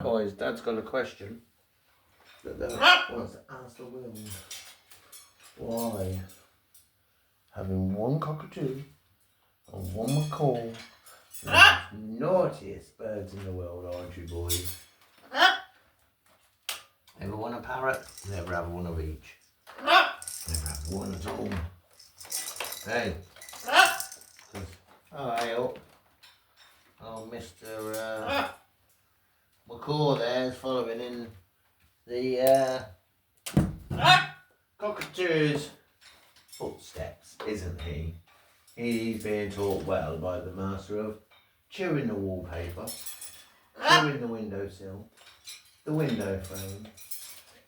boys, Dad's got a question that Dad wants to ask the world. Why, having one cockatoo and one macaw, the naughtiest birds in the world, aren't you, boys? Ever want a parrot? Never have one of each. Never have one at all. Hey. Oh, hey up. Oh, Mr. Macaw there is following in the cockatoo's footsteps, isn't he? He's being taught well by the master of chewing the wallpaper, chewing the windowsill, the window frame,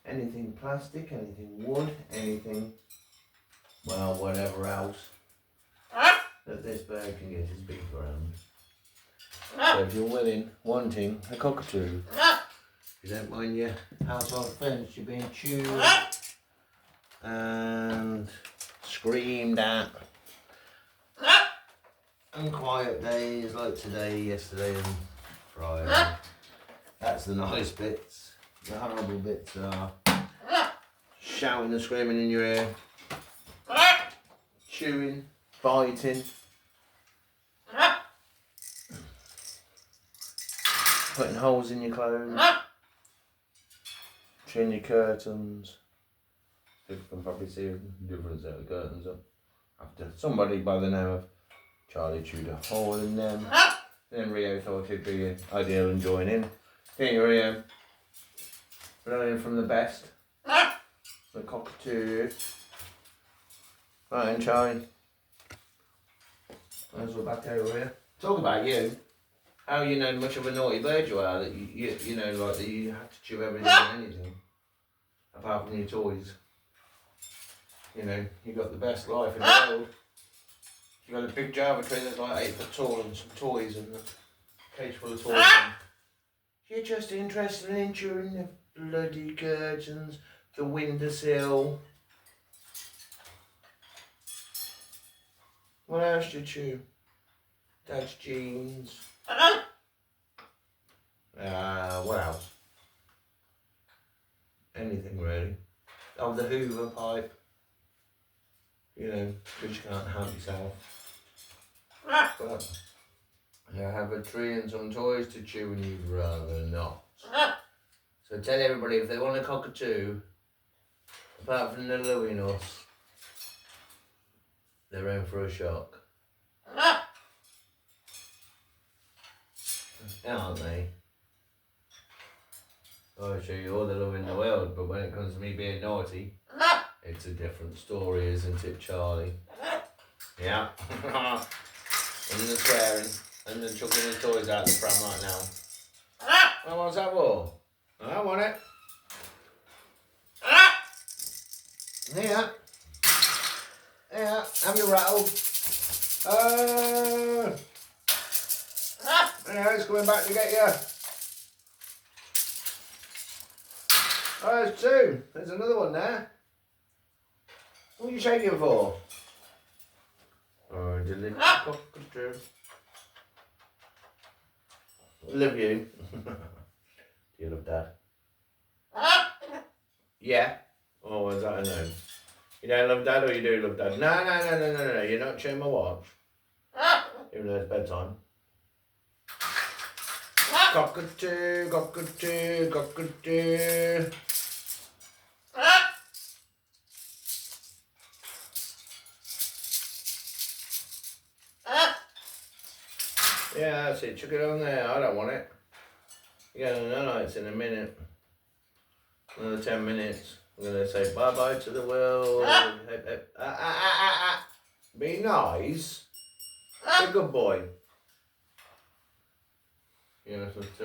anything plastic, anything wood, anything, well, whatever else that this bird can get his beak around. So if you're wanting a cockatoo, if you don't mind your household fence, you're being chewed and screamed at, and quiet days like today, yesterday and Friday. That's the nice bits. The horrible bits are shouting and screaming in your ear, chewing, biting, putting holes in your clothes, chewing your curtains. People can probably see a different set of curtains up after somebody by the name of Charlie chewed a hole in them. Then Rio thought it'd be ideal and join in. Think Rio, learning from the best, the cockatoo. Right then, Charlie. As we're back over here. Talk about you. How you know much of a naughty bird you are, that you know, like that you have to chew everything and anything, apart from your toys. You know, you got the best life in the world. You got a big Java tree that's like 8 foot tall and some toys and a cage full of toys. And you're just interested in chewing the bloody curtains, the windowsill. What else do you chew? Dad's jeans. What else? Anything really. Oh, the Hoover pipe. You know, because you can't help yourself. But you have a tree and some toys to chew and you'd rather not. So tell everybody if they want a cockatoo, apart from the Louie nuts, they're in for a shock. Aren't they? I'll show you all the love in the world, but when it comes to me being naughty, it's a different story, isn't it, Charlie? Yeah. And the swearing, and the chucking the toys out the pram right now. Well, what's that for? I want it. Here. Here, have you rattled? Yeah, it's coming back to get you. Oh, there's two. There's another one there. What are you shaking for? Oh, delicious cockatoo. Love you. Do you love Dad? Yeah? Oh, is that a no? You don't love Dad or you do love Dad? No. You're not chewing my watch. Even though it's bedtime. Cockatoo, cockatoo, cockatoo. Yeah, that's it. Chuck it on there. I don't want it. You're going to know it's in a minute. Another 10 minutes. I'm going to say bye-bye to the world. Be nice. Be a good boy. Yeah, that's what's